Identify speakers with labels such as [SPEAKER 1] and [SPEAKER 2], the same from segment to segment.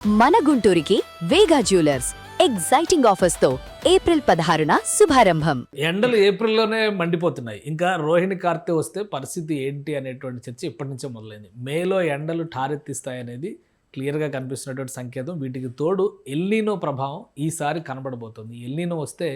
[SPEAKER 1] మన గుంటూరుకి వేగా jewellers exciting offers తో April 16న శుభారంభం.
[SPEAKER 2] ఎండలు ఏప్రిల్లోనే మండిపోతున్నాయి. ఇంకా రోహిణి కార్తె వస్తే పరిస్థితి ఏంటి అనేటువంటి చర్చ ఇప్పటి నుంచే మొదలైంది. మేలో ఎండలు ఠారెత్తిస్తాయనేది క్లియర్గా కనిపిస్తున్నటువంటి సంకేతం. వీటికి తోడు ఎల్నీనో ప్రభావం ఈసారి కనబడబోతుంది. ఎల్నీనో వస్తే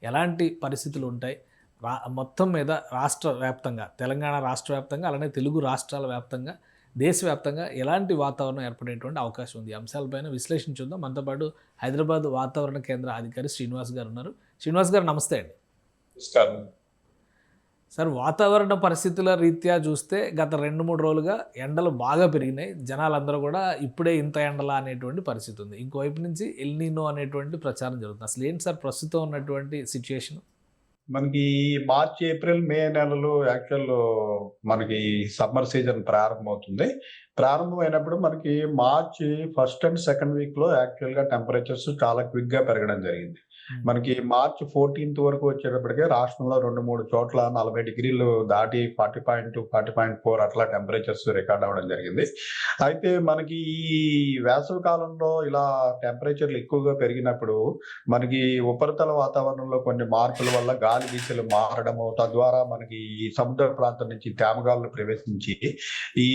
[SPEAKER 2] ఎలాంటి పరిస్థితులు ఉంటాయి, మొత్తం మీద రాష్ట్ర వ్యాప్తంగా, తెలంగాణ రాష్ట్ర వ్యాప్తంగా, అలానే తెలుగు రాష్ట్రాల వ్యాప్తంగా, దేశవ్యాప్తంగా ఎలాంటి వాతావరణం ఏర్పడేటువంటి అవకాశం ఉంది, అంశాలపైన విశ్లేషించుందాం. మనతో పాటు హైదరాబాద్ వాతావరణ కేంద్ర అధికారి శ్రీనివాస్ గారు ఉన్నారు. శ్రీనివాస్ గారు నమస్తే అండి. సార్, వాతావరణ పరిస్థితుల రీత్యా చూస్తే గత 2-3 రోజులుగా ఎండలు బాగా పెరిగినాయి. జనాలందరూ కూడా ఇప్పుడే ఇంత ఎండలా అనేటువంటి పరిస్థితి ఉంది. ఇంకోవైపు నుంచి ఎల్నీనో అనేటువంటి ప్రచారం జరుగుతుంది. అసలు ఏంటి సార్ ప్రస్తుతం ఉన్నటువంటి సిచ్యుయేషన్?
[SPEAKER 3] మనకి మార్చ్, ఏప్రిల్, మే నెలలు యాక్చువల్ మనకి సమ్మర్ సీజన్ ప్రారంభమవుతుంది. ప్రారంభమైనప్పుడు మనకి మార్చి ఫస్ట్ అండ్ సెకండ్ వీక్ లో యాక్చువల్ గా టెంపరేచర్స్ చాలా క్విక్ గా పెరగడం జరిగింది. మనకి మార్చ్ 14th వరకు వచ్చేటప్పటికే రాష్ట్రంలో 2-3 చోట్ల 40 డిగ్రీలు దాటి 40.2, 40.4 అట్లా టెంపరేచర్స్ రికార్డ్ అవ్వడం జరిగింది. అయితే మనకి ఈ వేసవి కాలంలో ఇలా టెంపరేచర్లు ఎక్కువగా పెరిగినప్పుడు మనకి ఉపరితల వాతావరణంలో కొన్ని మార్పుల వల్ల గాలి దిశలు మారడము, తద్వారా మనకి ఈ సముద్ర ప్రాంతం నుంచి తేమగాలు ప్రవేశించి ఈ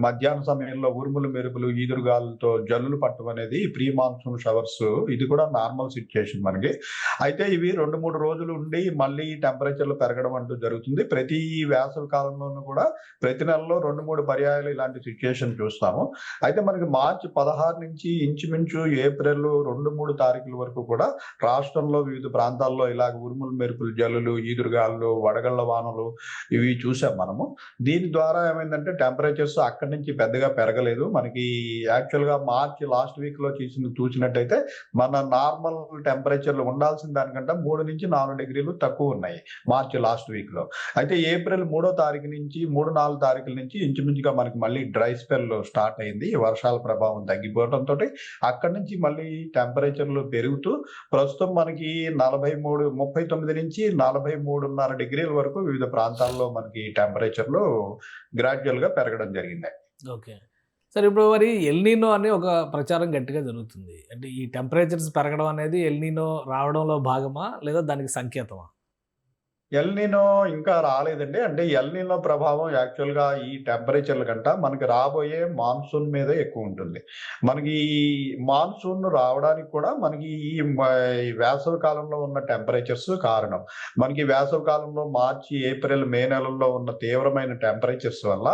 [SPEAKER 3] మధ్యాహ్న సమయంలో ఉరుములు, మెరుపులు, ఈదురుగాలులతో జల్లులు పట్టడం అనేది ప్రీ మాన్సూన్ షవర్స్. ఇది కూడా నార్మల్ సిచ్యుయేషన్ మనకి. అయితే ఇవి 2-3 రోజులు ఉండి మళ్ళీ టెంపరేచర్లు పెరగడం అంటూ జరుగుతుంది. ప్రతి వేసవి కాలంలోనూ కూడా ప్రతి నెలలో 2-3 పర్యాయాలు ఇలాంటి సిచ్యుయేషన్ చూస్తాము. అయితే మనకి మార్చి 16 నుంచి ఇంచుమించు ఏప్రిల్ 2-3 తారీఖుల వరకు కూడా రాష్ట్రంలో వివిధ ప్రాంతాల్లో ఇలాగ ఉరుములు, మెరుపులు, జల్లులు, ఈదురుగాలు, వడగళ్ల వానలు ఇవి చూసాం మనము. దీని ద్వారా ఏమైందంటే టెంపరేచర్స్ అక్కడి నుంచి పెద్దగా పెరగలేదు. మనకి యాక్చువల్ గా మార్చి లాస్ట్ వీక్ లో చూసినట్టయితే మన నార్మల్ టెంపరేచర్లు ఉండాల్సిన దానికంటే 3-4 డిగ్రీలు తక్కువ ఉన్నాయి మార్చి లాస్ట్ వీక్ లో. అయితే ఏప్రిల్ 3వ తారీఖు నుంచి 3-4 తారీఖుల నుంచి ఇంచుమించుగా మనకి మళ్ళీ డ్రై స్పెల్ స్టార్ట్ అయింది. వర్షాల ప్రభావం తగ్గిపోవడంతో అక్కడి నుంచి మళ్ళీ టెంపరేచర్లు పెరుగుతూ ప్రస్తుతం మనకి 39 నుంచి 43.5 డిగ్రీల వరకు వివిధ ప్రాంతాల్లో మనకి టెంపరేచర్లు గ్రాడ్యువల్ గా పెరగడం జరిగింది.
[SPEAKER 2] ఓకే సార్, ఇప్పుడు మరి ఎల్నీనో అనే ఒక ప్రచారం గట్టిగా జరుగుతుంది. అంటే ఈ టెంపరేచర్స్ పెరగడం అనేది ఎల్నీనో రావడంలో భాగమా, లేదా దానికి సంకేతమా?
[SPEAKER 3] ఎల్నినో ఇంకా రాలేదండి. అంటే ఎల్నినో ప్రభావం యాక్చువల్ గా ఈ టెంపరేచర్ల కంట మనకి రాబోయే మాన్సూన్ మీద ఎక్కువ ఉంటుంది. మనకి ఈ మాన్సూన్ రావడానికి కూడా మనకి ఈ వేసవి కాలంలో ఉన్న టెంపరేచర్స్ కారణం. మనకి వేసవి కాలంలో మార్చి, ఏప్రిల్, మే నెలల్లో ఉన్న తీవ్రమైన టెంపరేచర్స్ వల్ల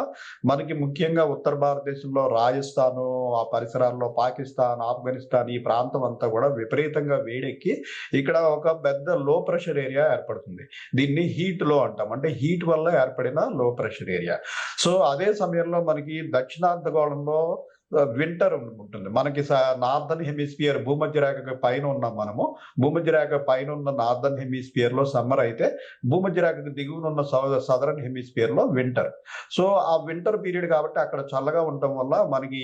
[SPEAKER 3] మనకి ముఖ్యంగా ఉత్తర భారతదేశంలో రాజస్థాను, ఆ పరిసరాల్లో పాకిస్తాన్, ఆఫ్ఘనిస్తాన్ ఈ ప్రాంతం అంతా కూడా విపరీతంగా వేడెక్కి ఇక్కడ ఒక పెద్ద లో ప్రెషర్ ఏరియా ఏర్పడుతుంది. దీన్ని హీట్ లో అంటాం. అంటే హీట్ వల్ల ఏర్పడిన లో ప్రెషర్ ఏరియా. సో అదే సమయంలో మనకి దక్షిణార్ధగోళంలో వింటర్ ఉంటుంది. మనకి నార్దర్న్ హెమిస్ఫియర్ భూమధ్య రేఖకు పైన ఉన్నాం మనము. భూమధ్య రేఖ పైన ఉన్న నార్దర్న్ హెమిస్ఫియర్ లో సమ్మర్ అయితే భూమధ్య రేఖకు దిగువన ఉన్న సదరన్ హెమిస్ఫియర్ లో వింటర్. సో ఆ వింటర్ పీరియడ్ కాబట్టి అక్కడ చల్లగా ఉండటం వల్ల మనకి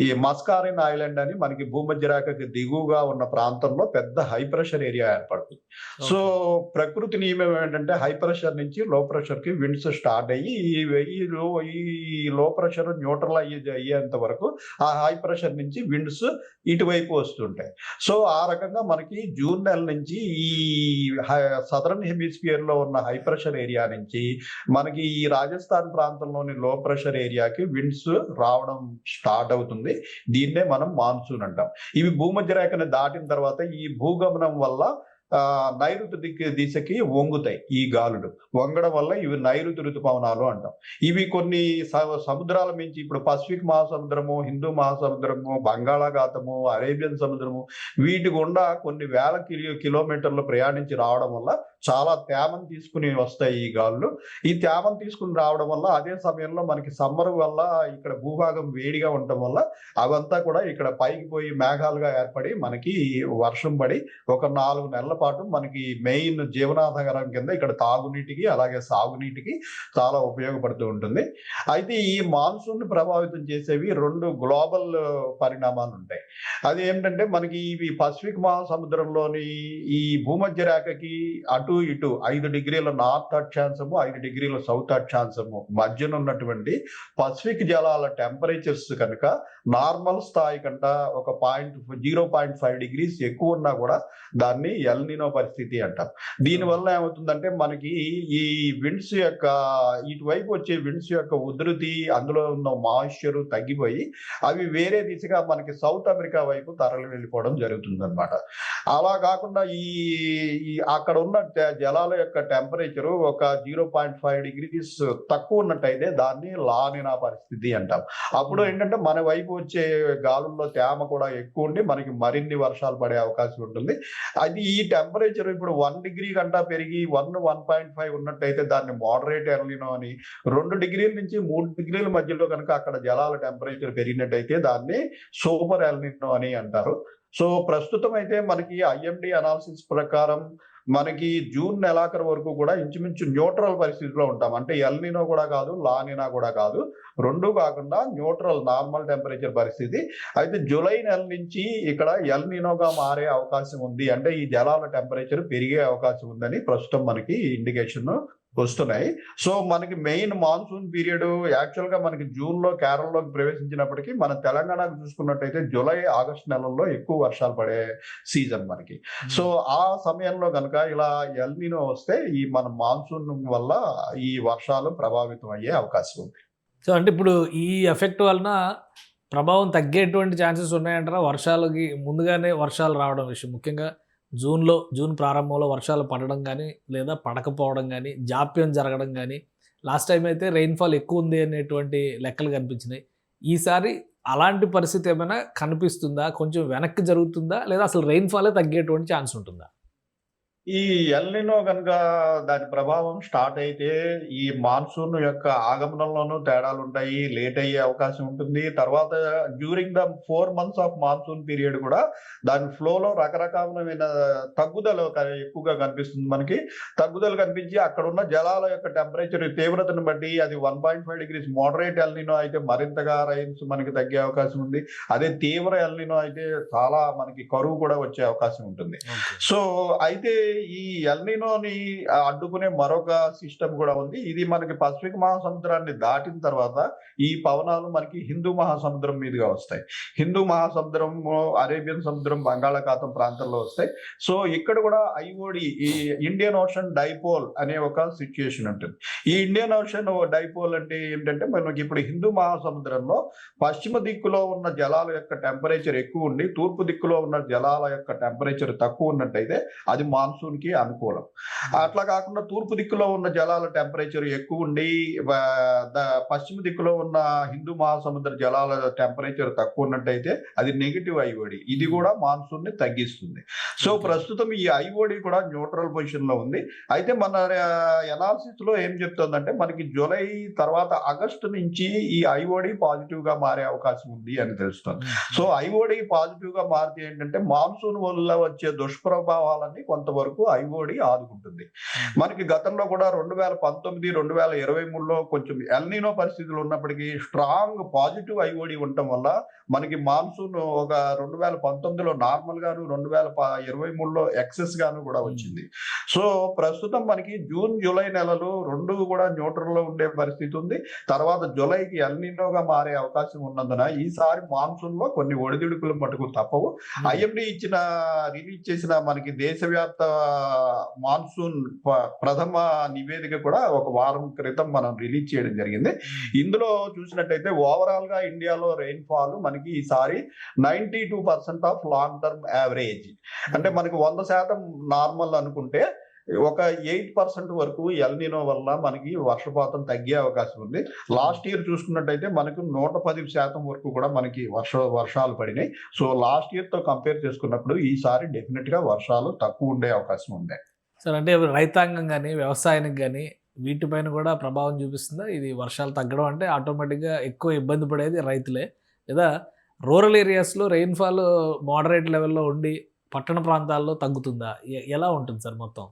[SPEAKER 3] ఈ మస్కారిన్ ఐలాండ్ అని మనకి భూమధ్య రేఖకు దిగువగా ఉన్న ప్రాంతంలో పెద్ద హై ప్రెషర్ ఏరియా ఏర్పడుతుంది. సో ప్రకృతి నియమం ఏంటంటే హై ప్రెషర్ నుంచి లో ప్రెషర్ కి విండ్స్ స్టార్ట్ అయ్యి ఈ లో ప్రెషర్ న్యూట్రల్ అయ్యేంత వరకు ఆ హై ప్రెషర్ నుంచి విండ్స్ ఇటువైపు వస్తుంటాయి. సో ఆ రకంగా మనకి జూన్ నెల నుంచి ఈ సదరన్ హెమిస్ఫియర్ లో ఉన్న హై ప్రెషర్ ఏరియా నుంచి మనకి ఈ రాజస్థాన్ ప్రాంతంలోని లో ప్రెషర్ ఏరియాకి విండ్స్ రావడం స్టార్ట్ అవుతుంది. దీన్నే మనం మాన్సూన్ అంటాం. ఇవి భూమధ్య రేఖను దాటిన తర్వాత ఈ భూగమనం వల్ల నైరుతి దిశకి వంగుతాయి. ఈ గాలులు వంగడం వల్ల ఇవి నైరుతి ఋతుపవనాలు అంటాం. ఇవి కొన్ని సముద్రాల నుంచి ఇప్పుడు పసిఫిక్ మహాసముద్రము, హిందూ మహాసముద్రము, బంగాళాఖాతము, అరేబియన్ సముద్రము వీటి గుండా కొన్ని వేల కిలోమీటర్లు ప్రయాణించి రావడం వల్ల చాలా తేమను తీసుకుని వస్తాయి ఈ గాలులు. ఈ తేమను తీసుకుని రావడం వల్ల అదే సమయంలో మనకి సమ్మర్ వల్ల ఇక్కడ భూభాగం వేడిగా ఉండటం వల్ల అవంతా కూడా ఇక్కడ పైకి పోయి మేఘాలుగా ఏర్పడి మనకి వర్షం పడి ఒక 4 నెలల పాటు మనకి మెయిన్ జీవనాధారం కింద ఇక్కడ తాగునీటికి అలాగే సాగునీటికి చాలా ఉపయోగపడుతూ ఉంటుంది. అయితే ఈ మాన్సూన్ ప్రభావితం చేసేవి 2 గ్లోబల్ పరిణామాలు ఉంటాయి. అది ఏంటంటే మనకి ఇవి పసిఫిక్ మహాసముద్రంలోని ఈ భూమధ్య రేఖకి అటు ఇటు 5 డిగ్రీల నార్త్ అక్షాంశము 5 డిగ్రీల సౌత్ అక్షాంశము మధ్యన ఉన్నటువంటి పసిఫిక్ జలాల టెంపరేచర్స్ కనుక నార్మల్ స్థాయి కంట ఒక 0.5 డిగ్రీస్ ఎక్కువ ఉన్నా కూడా దాన్ని ఎల్ నినో పరిస్థితి అంటాం. దీనివల్ల ఏమవుతుందంటే మనకి ఈ విండ్స్ యొక్క ఇటువైపు వచ్చే విండ్స్ యొక్క ఉధృతి అందులో ఉన్న మాయిశ్చర్ తగ్గిపోయి అవి వేరే దిశగా మనకి సౌత్ అమెరికా వైపు తరలి వెళ్ళిపోవడం జరుగుతుంది అనమాట. అలా కాకుండా ఈ అక్కడ ఉన్న జలాల యొక్క టెంపరేచర్ ఒక 0.5 డిగ్రీస్ తక్కువ ఉన్నట్టయితే దాన్ని లానినా పరిస్థితి అంటాం. అప్పుడు ఏంటంటే మన వైపు వచ్చే గాలుల్లో తేమ కూడా ఎక్కువ ఉండి మనకి మరిన్ని వర్షాలు పడే అవకాశం ఉంటుంది. అది ఈ టెంపరేచర్ ఇప్పుడు 1 డిగ్రీ కంటా పెరిగి 1.5 ఉన్నట్టయితే దాన్ని మోడరేట్ ఎల్ నినో అని, 2 డిగ్రీల నుంచి 3 డిగ్రీల మధ్యలో కనుక అక్కడ జలాల టెంపరేచర్ పెరిగినట్టయితే దాన్ని సూపర్ ఎల్ నినో అని అంటారు. సో ప్రస్తుతం అయితే మనకి ఐఎండి అనాలిసిస్ ప్రకారం మనకి జూన్ నెలాఖరు వరకు కూడా ఇంచుమించు న్యూట్రల్ పరిస్థితిలో ఉంటాం. అంటే ఎల్ నినో కూడా కాదు, లా నినా కూడా కాదు, 2 కాకుండా న్యూట్రల్ నార్మల్ టెంపరేచర్ పరిస్థితి. అయితే జూలై నెల నుంచి ఇక్కడ ఎల్ నినోగా మారే అవకాశం ఉంది. అంటే ఈ జలాల టెంపరేచర్ పెరిగే అవకాశం ఉందని ప్రస్తుతం మనకి ఇండికేషన్ వస్తున్నాయి. సో మనకి మెయిన్ మాన్సూన్ పీరియడ్ యాక్చువల్ గా మనకి జూన్ లో కేరళలోకి ప్రవేశించినప్పటికీ మన తెలంగాణకు చూసుకున్నట్టయితే జూలై ఆగస్టు నెలల్లో ఎక్కువ వర్షాలు పడే సీజన్ మనకి. సో ఆ సమయంలో కనుక ఇలా ఎల్ నినో వస్తే ఈ మన మాన్సూన్ వల్ల ఈ వర్షాలు ప్రభావితం అయ్యే అవకాశం ఉంది.
[SPEAKER 2] సో అంటే ఇప్పుడు ఈ ఎఫెక్ట్ వలన ప్రభావం తగ్గేటువంటి ఛాన్సెస్ ఉన్నాయంటారా? వర్షాలకి ముందుగానే వర్షాలు రావడం విషయం ముఖ్యంగా జూన్ ప్రారంభంలో వర్షాలు పడడం కానీ లేదా పడకపోవడం కానీ జాప్యం జరగడం కానీ, లాస్ట్ టైం అయితే రెయిన్ఫాల్ ఎక్కువ ఉంది అనేటువంటి లెక్కలు కనిపించినాయి. ఈసారి అలాంటి పరిస్థితి ఏమైనా కనిపిస్తుందా? కొంచెం వెనక్కి జరుగుతుందా లేదా అసలు రెయిన్ఫాలే తగ్గేటువంటి ఛాన్స్ ఉంటుందా?
[SPEAKER 3] ఈ ఎల్ నినో కనుక దాని ప్రభావం స్టార్ట్ అయితే ఈ మాన్సూన్ యొక్క ఆగమనంలోనూ తేడాలు ఉంటాయి, లేట్ అయ్యే అవకాశం ఉంటుంది. తర్వాత during the 4 months of monsoon period కూడా దాని ఫ్లోలో రకరకాలమైన తగ్గుదల ఎక్కువగా కనిపిస్తుంది. మనకి తగ్గుదల కనిపించి అక్కడ ఉన్న జలాల యొక్క టెంపరేచర్ తీవ్రతను బట్టి అది 1.5 డిగ్రీస్ మోడరేట్ ఎల్ నినో అయితే మరింతగా రైన్స్ మనకి తగ్గే అవకాశం ఉంది. అదే తీవ్ర ఎల్ నినో అయితే చాలా మనకి కరువు కూడా వచ్చే అవకాశం ఉంటుంది. సో అయితే ఈ ఎల్ నినోని అడ్డుకునే మరొక సిస్టమ్ కూడా ఉంది. ఇది మనకి పసిఫిక్ మహాసముద్రాన్ని దాటిన తర్వాత ఈ పవనాలు మనకి హిందూ మహాసముద్రం మీదుగా వస్తాయి. హిందూ మహాసముద్రం, అరేబియన్ సముద్రం, బంగాళాఖాతం ప్రాంతంలో వస్తాయి. సో ఇక్కడ కూడా ఐఓడి ఈ ఇండియన్ ఓషన్ డైపోల్ అనే ఒక సిచ్యుయేషన్ ఉంటుంది. ఈ ఇండియన్ ఓషన్ డైపోల్ అంటే ఏంటంటే మనకి ఇప్పుడు హిందూ మహాసముద్రంలో పశ్చిమ దిక్కులో ఉన్న జలాల యొక్క టెంపరేచర్ ఎక్కువ ఉండి తూర్పు దిక్కులో ఉన్న జలాల యొక్క టెంపరేచర్ తక్కువ ఉన్నట్టయితే అది మాన్సూన్ కి అనుకూలం. అట్లా కాకుండా తూర్పు దిక్కులో ఉన్న జలాల టెంపరేచర్ ఎక్కువ ఉండి పశ్చిమ దిక్కులో ఉన్న హిందూ మహాసముద్ర జలాల టెంపరేచర్ తక్కువ ఉన్నట్టయితే అది నెగిటివ్ ఐఓడి. ఇది కూడా మాన్సూన్ ని తగ్గిస్తుంది. సో ప్రస్తుతం ఈ ఐఓడి కూడా న్యూట్రల్ పొజిషన్ లో ఉంది. అయితే మన ఎనాలిసిస్ లో ఏం చెప్తుందంటే మనకి జూలై తర్వాత ఆగస్టు నుంచి ఈ ఐఓడి పాజిటివ్ గా మారే అవకాశం ఉంది అని తెలుస్తుంది. సో ఐఓడి పాజిటివ్ గా మారితే ఏంటంటే మాన్సూన్ వల్ల వచ్చే దుష్ప్రభావాలన్నీ కొంతవరకు ఐఓడి ఆదుకుంటుంది. మనకి గతంలో కూడా 2019, 2023లో కొంచెం ఎల్ నినో పరిస్థితులు ఉన్నప్పటికీ స్ట్రాంగ్ పాజిటివ్ ఐఓడి ఉండటం వల్ల మనకి మాన్సూన్ ఒక 2019లో నార్మల్ గాను 2023లో ఎక్సెస్ గాను కూడా వచ్చింది. సో ప్రస్తుతం మనకి జూన్ జూలై నెలలు 2 కూడా న్యూట్రల్ లో ఉండే పరిస్థితి ఉంది. తర్వాత జూలైకి ఎల్ నినోగా మారే అవకాశం ఉన్నందున ఈసారి మాన్సూన్ లో కొన్ని ఒడిదుడుకులు మటుకు తప్పవు. ఐఎండి రిలీజ్ చేసిన మనకి దేశవ్యాప్త మాన్సూన్ ప్రథమ నివేదిక కూడా ఒక వారం క్రితం మనం రిలీజ్ చేయడం జరిగింది. ఇందులో చూసినట్టయితే ఓవరాల్ గా ఇండియాలో రెయిన్ ఫాల్ మనకి ఈసారి 92% ఆఫ్ లాంగ్ టర్మ్ యావరేజ్. అంటే మనకి 100% నార్మల్ అనుకుంటే ఒక 8% వరకు ఎల్ నినో వల్ల మనకి వర్షపాతం తగ్గే అవకాశం ఉంది. లాస్ట్ ఇయర్ చూసుకున్నట్టయితే మనకు 110% వరకు కూడా మనకి వర్షాలు పడినాయి. సో లాస్ట్ ఇయర్ తో కంపేర్ చేసుకున్నప్పుడు ఈసారి డెఫినెట్ గా వర్షాలు తక్కువ ఉండే అవకాశం ఉంది.
[SPEAKER 2] సార్ అంటే రైతాంగం కానీ వ్యవసాయానికి కానీ వీటిపైన కూడా ప్రభావం చూపిస్తుందా? ఇది వర్షాలు తగ్గడం అంటే ఆటోమేటిక్గా ఎక్కువ ఇబ్బంది పడేది రైతులే, లేదా రూరల్ ఏరియాస్లో రెయిన్ఫాల్ మోడరేట్ లెవెల్లో ఉండి పట్టణ ప్రాంతాల్లో తగ్గుతుందా? ఎలా ఉంటుంది సార్ మొత్తం?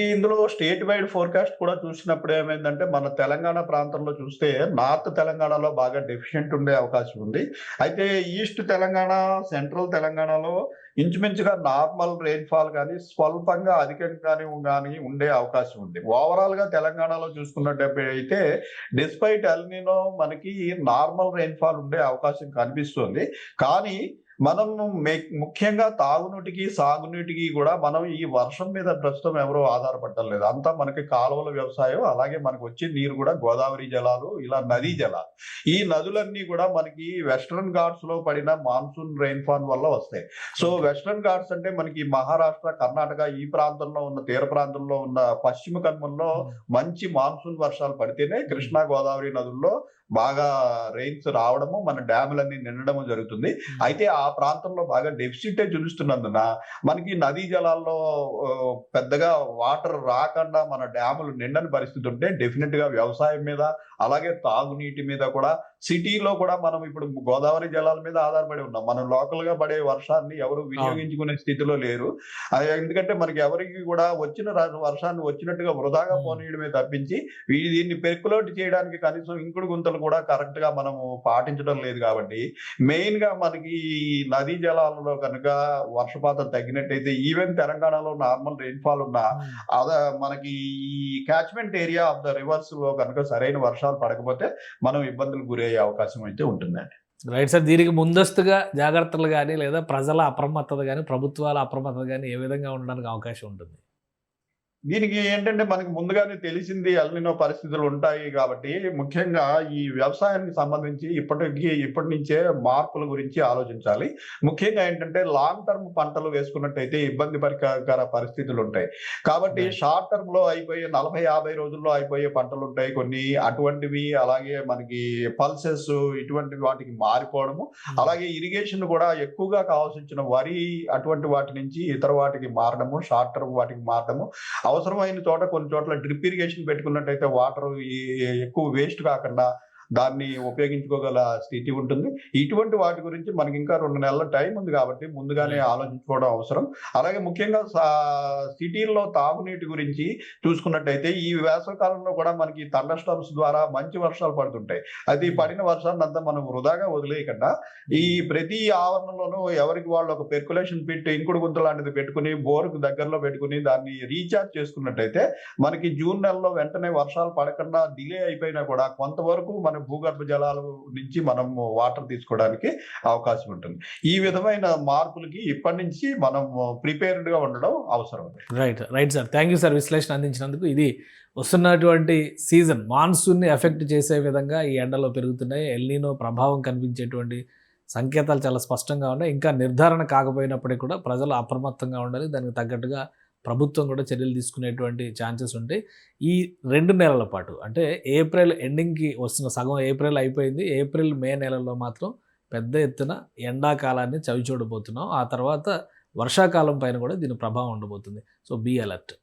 [SPEAKER 3] ఇందులో స్టేట్ వైడ్ ఫోర్‌కాస్ట్ కూడా చూసినప్పుడు ఏమైందంటే, మన తెలంగాణ ప్రాంతంలో చూస్తే నార్త్ తెలంగాణలో బాగా డెఫిషియెంట్ ఉండే అవకాశం ఉంది. అయితే ఈస్ట్ తెలంగాణ, సెంట్రల్ తెలంగాణలో ఇంచుమించుగా నార్మల్ రెయిన్‌ఫాల్ గాని, స్వల్పంగా అధికంగానే ఉండే అవకాశం ఉంది. ఓవరాల్‌గా తెలంగాణలో చూసుకున్నట్టయితే డిస్పైట్ ఎల్‌నినో మనకి నార్మల్ రెయిన్‌ఫాల్ ఉండే అవకాశం కనిపిస్తుంది. కానీ మనం ముఖ్యంగా తాగునీటికి, సాగునీటికి కూడా మనం ఈ వర్షం మీద ప్రస్తుతం ఎవరు ఆధారపడటం లేదు. అంతా మనకి కాలువల వ్యవసాయం, అలాగే మనకు వచ్చే నీరు కూడా గోదావరి జలాలు, ఇలా నదీ జలాలు. ఈ నదులన్నీ కూడా మనకి వెస్టర్న్ ఘాట్స్‌లో పడిన మాన్సూన్ రెయిన్‌ఫాల్ వల్ల వస్తాయి. సో, వెస్టర్న్ ఘాట్స్ అంటే మనకి మహారాష్ట్ర, కర్ణాటక ఈ ప్రాంతంలో ఉన్న తీర ప్రాంతంలో ఉన్న పశ్చిమ కనుమల్లో మంచి మాన్సూన్ వర్షాలు పడితేనే కృష్ణా, గోదావరి నదుల్లో బాగా రెయిన్స్ రావడము, మన డ్యాములన్నీ నిండడము జరుగుతుంది. అయితే ఆ ప్రాంతంలో బాగా డెఫిసిటే చూపిస్తున్నందున మనకి నదీ జలాల్లో పెద్దగా వాటర్ రాకుండా మన డ్యాములు నిండని పరిస్థితి ఉంటే డెఫినిట్‌గా వ్యవసాయం మీద, అలాగే తాగునీటి మీద కూడా సిటీలో కూడా మనం ఇప్పుడు గోదావరి జలాల మీద ఆధారపడి ఉన్నాం. మనం లోకల్‌గా పడే వర్షాన్ని ఎవరు వినియోగించుకునే స్థితిలో లేరు. ఎందుకంటే మనకి ఎవరికి కూడా వచ్చిన వర్షాన్ని వచ్చినట్టుగా వృధాగా పోనీయడమే తప్పించి దీన్ని పెర్కులేట్ చేయడానికి కనీసం ఇంకుడు గుంతలు కూడా కరెక్ట్‌గా మనము పాటించడం లేదు కాబట్టి, మెయిన్‌గా మనకి ఈ నదీ జలాలలో కనుక వర్షపాతం తగ్గినట్టయితే ఈవెన్ తెలంగాణలో నార్మల్ రెయిన్‌ఫాల్ ఉన్నా మనకి ఈ క్యాచ్‌మెంట్ ఏరియా ఆఫ్ ద రివర్స్‌లో కనుక సరైన వర్షాలు పడకపోతే మనం ఇబ్బందులకు గురయ్యే అవకాశం అయితే ఉంటుందండి.
[SPEAKER 2] Right sir. దీనికి ముందస్తుగా జాగ్రత్తలు గాని, లేదా ప్రజల అప్రమత్తత గాని, ప్రభుత్వాల అప్రమత్తత గాని ఏ విధంగా ఉండడానికి అవకాశం ఉంటుంది?
[SPEAKER 3] దీనికి ఏంటంటే మనకి ముందుగానే తెలిసింది ఎల్‌నినో పరిస్థితులు ఉంటాయి కాబట్టి, ముఖ్యంగా ఈ వ్యవసాయానికి సంబంధించి ఇప్పటి నుంచే మార్పుల గురించి ఆలోచించాలి. ముఖ్యంగా ఏంటంటే లాంగ్ టర్మ్ పంటలు వేసుకున్నట్టయితే ఇబ్బందికర పరిస్థితులు ఉంటాయి. కాబట్టి షార్ట్ టర్మ్‌లో అయిపోయే 40, 50 రోజుల్లో అయిపోయే పంటలు ఉంటాయి కొన్ని. అటువంటివి అలాగే మనకి పల్సెస్ ఇటువంటి వాటికి మారిపోవడము, అలాగే ఇరిగేషన్ కూడా ఎక్కువగా కావాల్సొచ్చిన వరి అటువంటి వాటి నుంచి ఇతర వాటికి మారడము, షార్ట్ టర్మ్ వాటికి మారడము. అవసరమైన చోట కొన్ని చోట్ల డ్రిప్ ఇరిగేషన్ పెట్టుకున్నట్టయితే వాటర్ ఎక్కువ వేస్ట్ కాకుండా దాన్ని ఉపయోగించుకోగల స్థితి ఉంటుంది. ఇటువంటి వాటి గురించి మనకి ఇంకా 2 నెలల టైం ఉంది కాబట్టి ముందుగానే ఆలోచించుకోవడం అవసరం. అలాగే ముఖ్యంగా సిటీల్లో తాగునీటి గురించి చూసుకున్నట్టయితే ఈ వేసవి కాలంలో కూడా మనకి థండర్ స్టార్మ్స్ ద్వారా మంచి వర్షాలు పడుతుంటాయి. అది పడిన వర్షాన్నంతా మనం వృధాగా వదిలేయకుండా ఈ ప్రతి ఆవరణలోనూ ఎవరికి వాళ్ళు ఒక పెర్కులేషన్ పిట్, ఇంకుడు గుంత లాంటిది పెట్టుకుని బోర్‌కు దగ్గరలో పెట్టుకుని దాన్ని రీచార్జ్ చేసుకున్నట్టయితే మనకి జూన్ నెలలో వెంటనే వర్షాలు పడకుండా డిలే అయిపోయినా కూడా కొంతవరకు మన భూగర్భ జలాల నుంచి మనం వాటర్ తీసుకోవడానికి అవకాశం ఉంటుంది. ఈ విధమైన మార్పులకి ఇప్పటి నుంచి మనం ప్రిపేర్డ్‌గా ఉండడం అవసరం.
[SPEAKER 2] Right sir. Thank you sir విశ్లేషణ అందించినందుకు. ఇది వస్తున్నటువంటి సీజన్ మాన్సూన్‌ని ఎఫెక్ట్ చేసే విధంగా ఈ ఎండలు పెరుగుతున్నాయి. ఎల్‌నినో ప్రభావం కనిపించేటువంటి సంకేతాలు చాలా స్పష్టంగా ఉన్నాయి. ఇంకా నిర్ధారణ కాకపోయినప్పటికీ కూడా ప్రజలు అప్రమత్తంగా ఉండాలి. దానికి తగ్గట్టుగా ప్రభుత్వం కూడా చర్యలు తీసుకునేటువంటి ఛాన్సెస్ ఉంటాయి. ఈ 2 నెలల పాటు అంటే ఏప్రిల్ ఎండింగ్‌కి వస్తున్న సగం ఏప్రిల్ అయిపోయింది. ఏప్రిల్, మే నెలల్లో మాత్రం పెద్ద ఎత్తున ఎండాకాలాన్ని చవిచూడబోతున్నాం. ఆ తర్వాత వర్షాకాలం పైన కూడా దీని ప్రభావం ఉండబోతుంది. So be alert.